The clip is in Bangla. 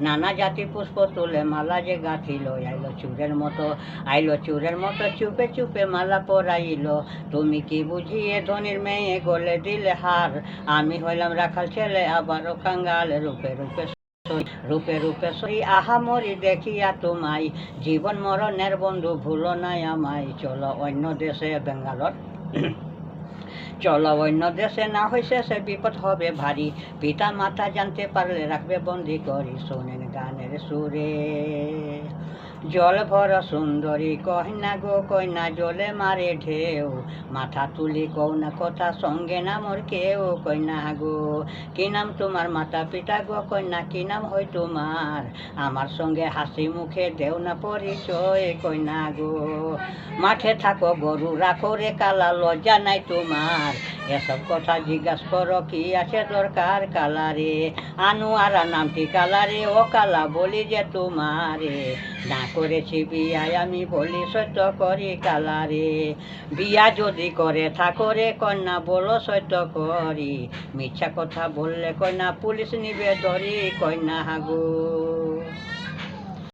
নানা জাতি পুষ্প তুলে মালা যে গাঁথিল, আইলো চুরের মতো চুপে চুপে মালা পরাইল। তুমি কি বুঝিয়ে ধনির মেয়ে গলে দিলে হার, আমি হইলাম রাখাল ছেলে আবারও কাঙ্গাল। রূপে রূপে সই আহা মরি দেখিয়া তোমায়, জীবন মরণের বন্ধু ভুলো নাই আমায়। চলো অন্য দেশে বেঙ্গালোর চলো অন্য দেশে, না হইছে সে বিপদ হবে ভারী, পিতা মাতা জানতে পারলে রাখবে বন্দি করি। শোনেন গানের সুরে জল ভর সুন্দরী কন্যা গো কন্যা, জলে মারে ঢেউ, মাথা তুলি কও না কথা সঙ্গে না মোর কেউ। কন্যা গো কি নাম তোমার, মাতা পিতা গো কন্যা কি নাম হয় তোমার, আমার সঙ্গে হাসি মুখে দেও না পরিচয়। কন্যা গো মাঠে থাকো গরু রাখো রে কালা, লজ্জা নাই তোমার, এসব কথা জিজ্ঞাসা করো কি আছে দরকার। কালারে আনোয়ারা নামটি কালারে, ও কালা বলি যে তোমারে, না করেছি বিয়ায় আমি বলি সত্য করি কালারে। বিয়া যদি করে থাকো রে কন্যা বলো সত্য করি, মিথ্যা কথা বললে কন্যা পুলিশ নিবে ধরি। কন্যা গো।